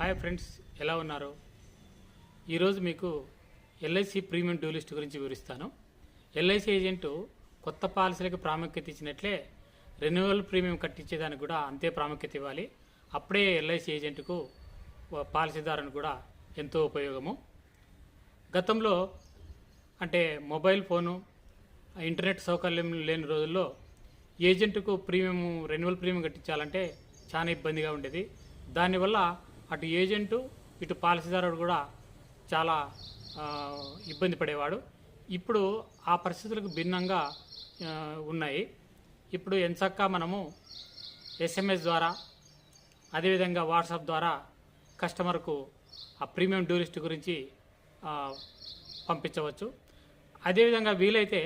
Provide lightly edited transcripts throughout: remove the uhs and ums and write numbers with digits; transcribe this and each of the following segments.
Hi friends, ఎలా ఉన్నారు? ఈరోజు మీకు ఎల్ఐసి ప్రీమియం డ్యూ లిస్ట్ గురించి వివరిస్తాను. ఎల్ఐసి ఏజెంటు కొత్త పాలసీలకు ప్రాముఖ్యత ఇచ్చినట్లే రెన్యువల్ ప్రీమియం కట్టించేదానికి కూడా అంతే ప్రాముఖ్యత ఇవ్వాలి. అప్పుడే ఎల్ఐసి ఏజెంటుకు పాలసీదారునికి కూడా ఎంతో ఉపయోగము. గతంలో అంటే మొబైల్ ఫోను, ఇంటర్నెట్ సౌకర్యం లేని రోజుల్లో ఏజెంటుకు రెన్యువల్ ప్రీమియం కట్టించాలంటే చాలా ఇబ్బందిగా ఉండేది. దానివల్ల అటు ఏజెంటు ఇటు పాలసీదారుడు కూడా చాలా ఇబ్బంది పడేవాడు. ఇప్పుడు ఆ పరిస్థితులకు భిన్నంగా ఉన్నాయి. ఇప్పుడు ఎంచక్కా మనము ఎస్ఎంఎస్ ద్వారా, అదేవిధంగా వాట్సాప్ ద్వారా కస్టమర్కు ఆ ప్రీమియం డ్యూ లిస్ట్ గురించి పంపించవచ్చు. అదేవిధంగా వీలైతే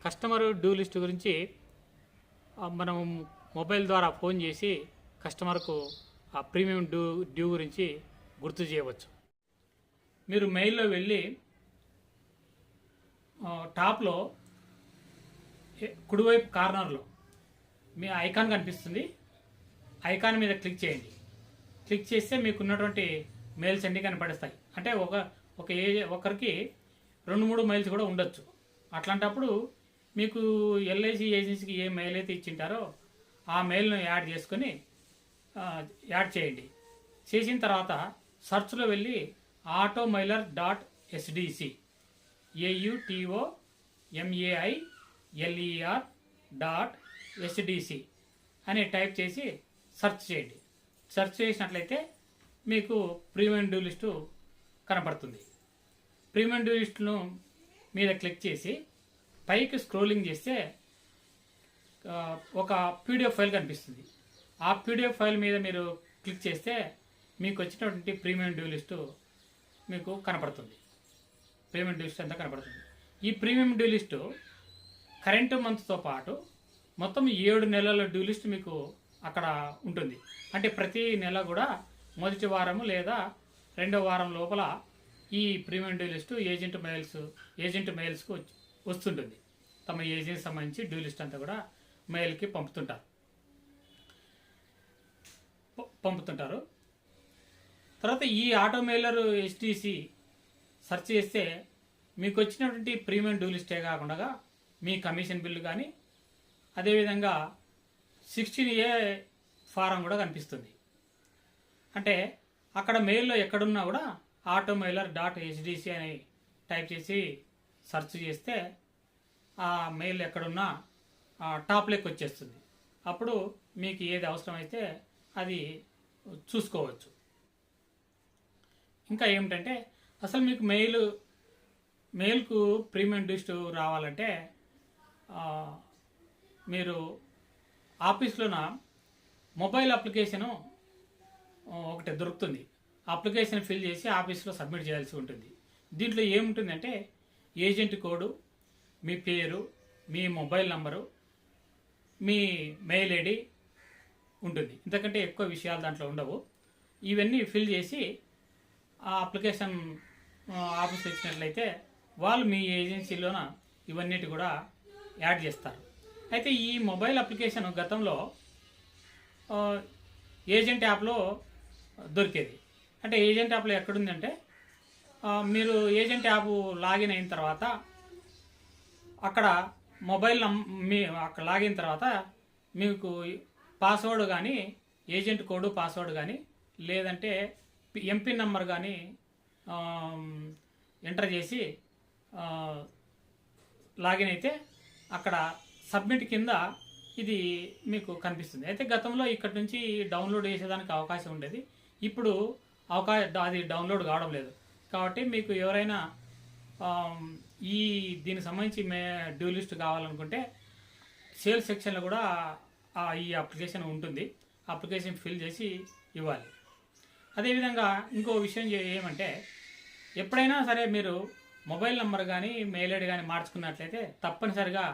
కస్టమర్ డ్యూ లిస్ట్ గురించి మనం మొబైల్ ద్వారా ఫోన్ చేసి కస్టమర్కు ఆ ప్రీమియం డ్యూ గురించి గుర్తు చేయవచ్చు. మీరు మెయిల్లో వెళ్ళి టాప్లో కుడివైపు కార్నర్లో మీ ఐకాన్ కనిపిస్తుంది. ఐకాన్ మీద క్లిక్ చేయండి. క్లిక్ చేస్తే మీకు ఉన్నటువంటి మెయిల్స్ అన్నీ కనపడిస్తాయి. అంటే ఒకరికి 2-3 మెయిల్స్ కూడా ఉండొచ్చు. అట్లాంటప్పుడు మీకు ఎల్ఐసి ఏజెన్సీకి ఏ మెయిల్ అయితే ఇచ్చింటారో ఆ మెయిల్ను యాడ్ చేయండి. చేసిన తర్వాత సర్చ్లో వెళ్ళి automailer.sdc automailer.sdc అని టైప్ చేసి సెర్చ్ చేయండి. సెర్చ్ చేసినట్లయితే మీకు ప్రీమియం డ్యూ లిస్టు కనపడుతుంది. ప్రీమియం డ్యూ లిస్టును మీద క్లిక్ చేసి పైకి స్క్రోలింగ్ చేస్తే ఒక పీడిఎఫ్ ఫైల్ కనిపిస్తుంది. ఆ పీడిఎఫ్ ఫైల్ మీద మీరు క్లిక్ చేస్తే మీకు వచ్చినటువంటి ప్రీమియం డ్యూ లిస్టు మీకు కనపడుతుంది. ప్రీమియం డ్యూ లిస్ట్ అంతా కనపడుతుంది. ఈ ప్రీమియం డ్యూ లిస్టు కరెంట్ మంత్తో పాటు మొత్తం 7 నెలల డ్యూ లిస్ట్ మీకు అక్కడ ఉంటుంది. అంటే ప్రతి నెల కూడా మొదటి వారము లేదా 2వ వారం లోపల ఈ ప్రీమియం డ్యూ లిస్టు ఏజెంట్ మెయిల్స్కు వస్తుంటుంది. తమ ఏజెంట్ సంబంధించి డ్యూ లిస్ట్ అంతా కూడా మెయిల్కి పంపుతుంటారు. తర్వాత ఈ ఆటోమెయిలర్ ఎస్టీసీ సెర్చ్ చేస్తే మీకు వచ్చినటువంటి ప్రీమియం డ్యూ లిస్టే కాకుండా మీ కమిషన్ బిల్లు కానీ, అదేవిధంగా 16A ఫారం కూడా కనిపిస్తుంది. అంటే అక్కడ మెయిల్లో ఎక్కడున్నా కూడా automailer.sdc అని టైప్ చేసి సెర్చ్ చేస్తే ఆ మెయిల్ ఎక్కడున్నా టాప్లోకి వచ్చేస్తుంది. అప్పుడు మీకు ఏది అవసరమైతే అది చూసుకోవచ్చు. ఇంకా ఏమిటంటే అసలు మీకు మెయిల్కు ప్రీమియం లిస్ట్ రావాలంటే మీరు ఆఫీస్లోన మొబైల్ అప్లికేషను ఒకటి దొరుకుతుంది. అప్లికేషన్ ఫిల్ చేసి ఆఫీస్లో సబ్మిట్ చేయాల్సి ఉంటుంది. దీంట్లో ఏముంటుందంటే ఏజెంట్ కోడు, మీ పేరు, మీ మొబైల్ నంబరు, మీ మెయిల్ ఐడి ఉంటుంది. ఇంతకంటే ఎక్కువ విషయాలు దాంట్లో ఉండవు. ఇవన్నీ ఫిల్ చేసి ఆ అప్లికేషన్ ఆఫీస్లో ఇచ్చినట్లయితే వాళ్ళు మీ ఏజెన్సీలోన ఇవన్నిటి కూడా యాడ్ చేస్తారు. అయితే ఈ మొబైల్ అప్లికేషన్ గతంలో ఏజెంట్ యాప్లో దొరికేది. అంటే ఏజెంట్ యాప్లో ఎక్కడుందంటే మీరు ఏజెంట్ యాప్ లాగిన్ అయిన తర్వాత అక్కడ అక్కడ లాగిన తర్వాత మీకు పాస్వర్డ్ కానీ, ఏజెంట్ కోడ్ పాస్వర్డ్ కానీ, లేదంటే ఎంపిన్ నెంబర్ కానీ ఎంటర్ చేసి లాగిన్ అయితే అక్కడ సబ్మిట్ కింద ఇది మీకు కనిపిస్తుంది. అయితే గతంలో ఇక్కడ నుంచి డౌన్లోడ్ చేసేదానికి అవకాశం ఉండేది. ఇప్పుడు అది డౌన్లోడ్ కావడం లేదు. కాబట్టి మీకు ఎవరైనా దీనికి సంబంధించి డ్యూ లిస్ట్ కావాలనుకుంటే సేల్స్ సెక్షన్లో కూడా ఈ అప్లికేషన్ ఉంటుంది. అప్లికేషన్ ఫిల్ చేసి ఇవ్వాలి. అదేవిధంగా ఇంకో విషయం ఏమంటే ఎప్పుడైనా సరే మీరు మొబైల్ నెంబర్ కానీ, మెయిల్ ఐడి కానీ మార్చుకున్నట్లయితే తప్పనిసరిగా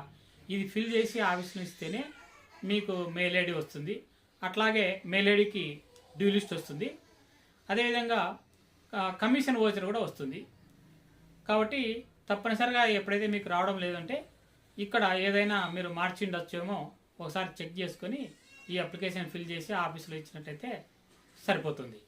ఇది ఫిల్ చేసి ఆఫీస్లో ఇస్తేనే మీకు మెయిల్ ఐడి వస్తుంది. అట్లాగే మెయిల్ ఐడికి డ్యూ లిస్ట్ వస్తుంది. అదేవిధంగా కమిషన్ వోచర్ కూడా వస్తుంది. కాబట్టి తప్పనిసరిగా ఎప్పుడైతే మీకు రావడం లేదంటే ఇక్కడ ఏదైనా మీరు మార్చి ఉండొచ్చేమో ఒకసారి చెక్ చేసుకొని ఈ అప్లికేషన్ ఫిల్ చేసి ఆఫీస్లో ఇచ్చినట్లయితే సరిపోతుంది.